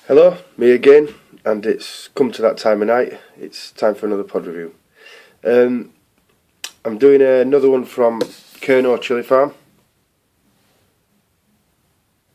Hello, me again, and it's come to that time of night. It's time for another pod review. I'm doing another one from Kernow Chilli farm.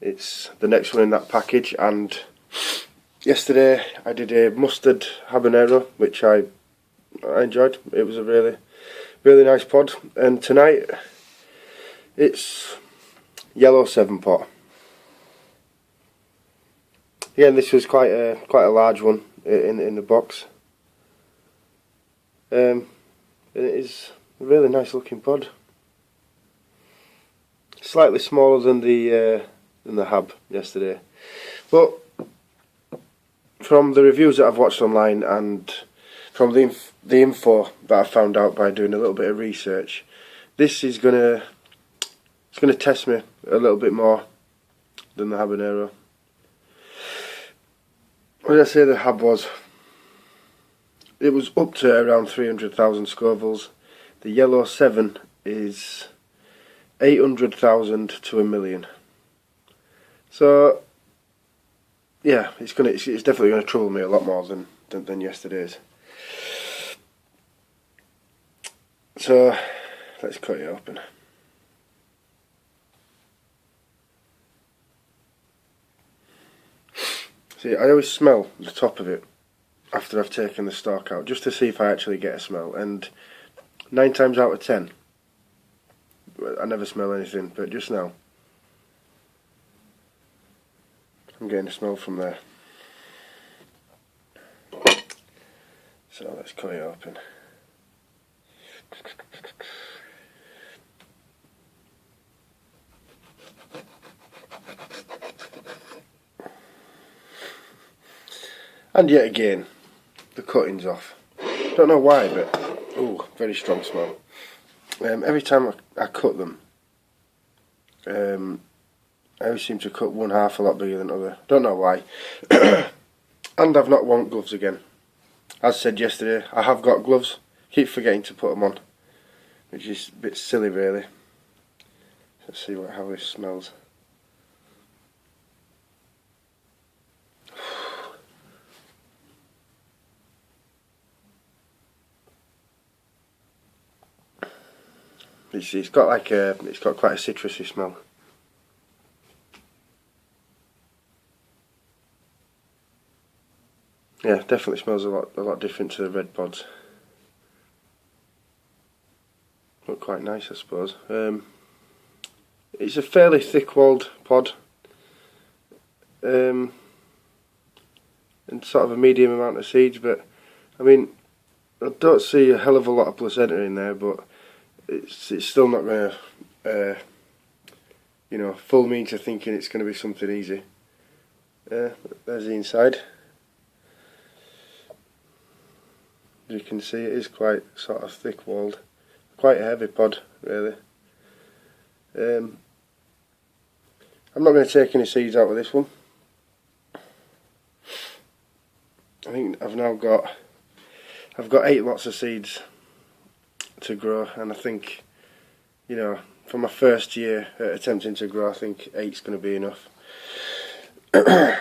It's the next one in that package, and yesterday I did a mustard habanero, which I enjoyed. It was a really nice pod, and tonight it's yellow 7-pot. Again, this was quite a large one in the box. It is a really nice looking pod. Slightly smaller than the hab yesterday, but from the reviews that I've watched online and from the info that I found out by doing a little bit of research, this is gonna test me a little bit more than the habanero. What did I say the hab was? It was up to around 300,000 Scovilles. The yellow 7 is 800,000 to 1,000,000. So yeah, it's definitely gonna trouble me a lot more than yesterday's. So let's cut it open. See, I always smell the top of it after I've taken the stalk out, just to see if I actually get a smell, and 9 times out of 10 I never smell anything, but just now I'm getting a smell from there. So let's cut it open. And yet again, the cutting's off. Don't know why, but ooh, very strong smell. Every time I cut them, I always seem to cut one half a lot bigger than the other. Don't know why. And I've not worn gloves again. As said yesterday, I have got gloves. Keep forgetting to put them on, which is a bit silly, really. Let's see how this smells. It's got quite a citrusy smell. Yeah, definitely smells a lot different to the red pods. Look quite nice, I suppose. It's a fairly thick-walled pod, and sort of a medium amount of seeds. But I mean, I don't see a hell of a lot of placenta in there, but it's still not going to, fool me into thinking it's going to be something easy. There's the inside. As you can see, it is quite sort of thick-walled, quite a heavy pod, really. I'm not going to take any seeds out of this one. I think I've got 8 lots of seeds to grow, and I think, for my first year attempting to grow, I think 8's going to be enough. But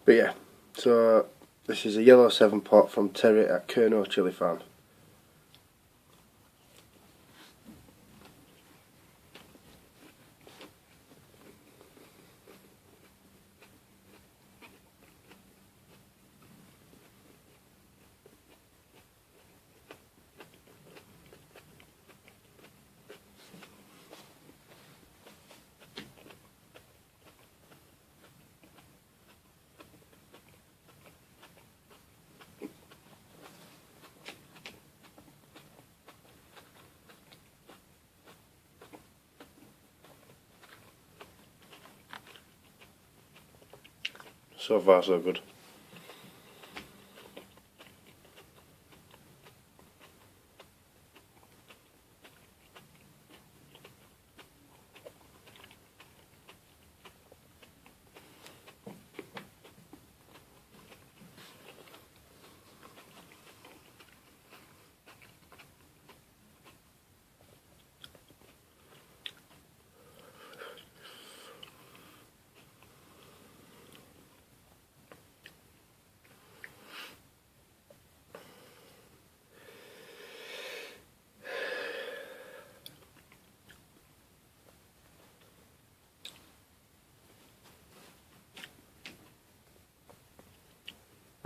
yeah, so this is a yellow 7-pot from Terry at Kernow Chilli farm. So far, so good.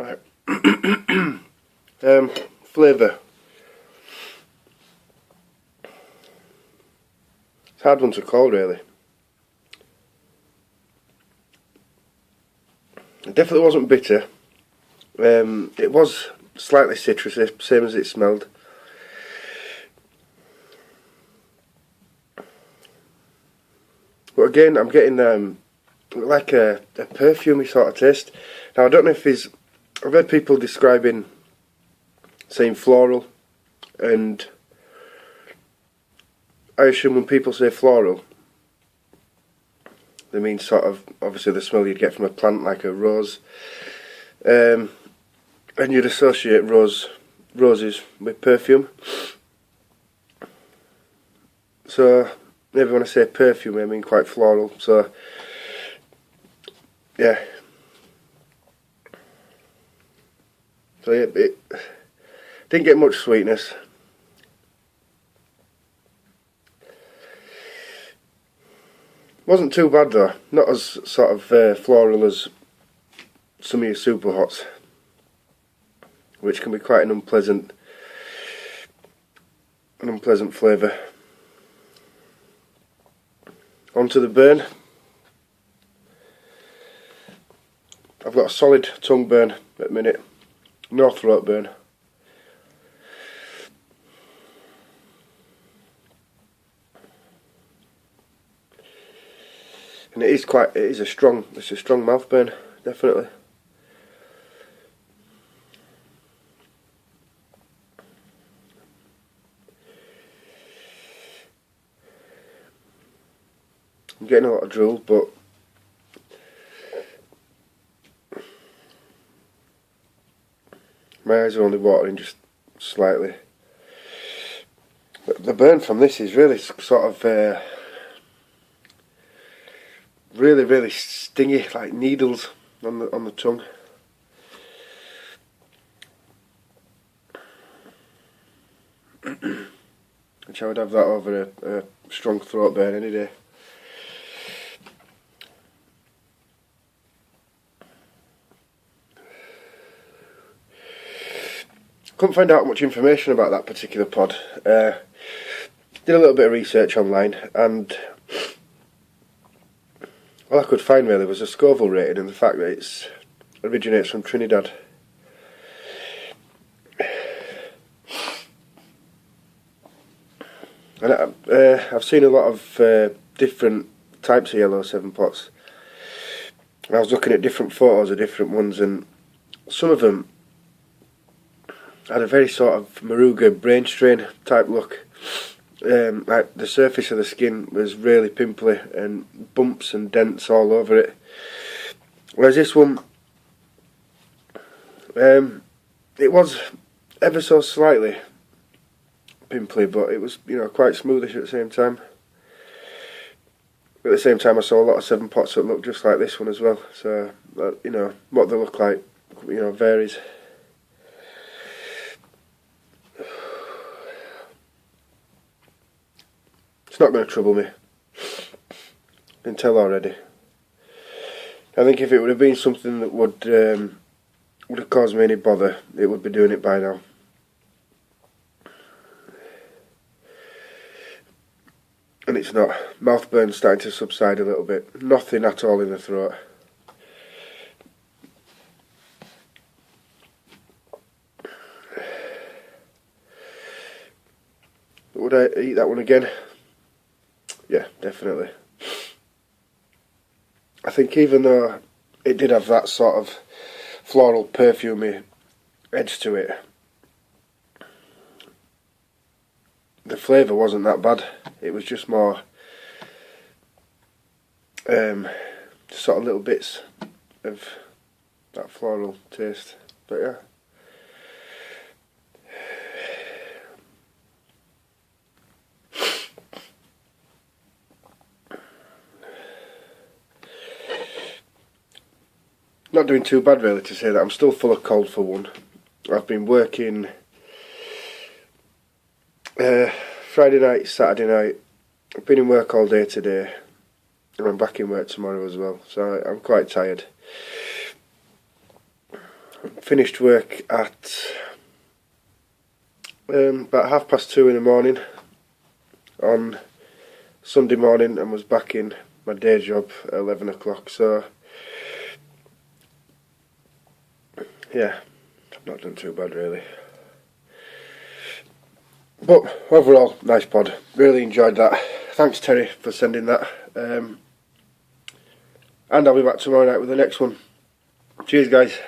Right. Flavour. It's a hard one to call, really. It definitely wasn't bitter. It was slightly citrusy, same as it smelled. But again, I'm getting like a perfumey sort of taste. Now I don't know if I've heard people saying floral, and I assume when people say floral, they mean sort of obviously the smell you'd get from a plant like a rose, and you'd associate roses with perfume. So maybe when I say perfume, I mean quite floral. So yeah. So yeah, it didn't get much sweetness. Wasn't too bad though. Not as sort of floral as some of your superhots, which can be quite an unpleasant flavour. Onto the burn. I've got a solid tongue burn at the minute, no throat burn. And it's a strong mouth burn, definitely. I'm getting a lot of drool, but my eyes are only watering just slightly. But the burn from this is really sort of really stingy, like needles on the tongue. Which I would have that over a strong throat burn any day. Couldn't find out much information about that particular pod. Did a little bit of research online, and all I could find really was a Scoville rating and the fact that it originates from Trinidad. And I've seen a lot of different types of yellow 7-pots. I was looking at different photos of different ones, and some of them had a very sort of Maruga brain strain type look. Like the surface of the skin was really pimply and bumps and dents all over it. Whereas this one, it was ever so slightly pimply, but it was, you know, quite smoothish at the same time. At the same time, I saw a lot of 7-pots that looked just like this one as well. So, you know, what they look like, you know, varies. It's not going to trouble me. I can tell already. I think if it would have been something that would have caused me any bother, it would be doing it by now. And it's not. Mouth burn's starting to subside a little bit. Nothing at all in the throat. Would I eat that one again? Yeah, definitely. I think even though it did have that sort of floral perfumey edge to it, the flavour wasn't that bad. It was just more just sort of little bits of that floral taste. But yeah. Not doing too bad really to say that. I'm still full of cold for one. I've been working Friday night, Saturday night. I've been in work all day today, and I'm back in work tomorrow as well, so I'm quite tired. finished work at about 2:30 in the morning on Sunday morning, and was back in my day job at 11 o'clock. So yeah, I've not done too bad really. But overall, nice pod. Really enjoyed that. Thanks Terry for sending that. And I'll be back tomorrow night with the next one. Cheers guys.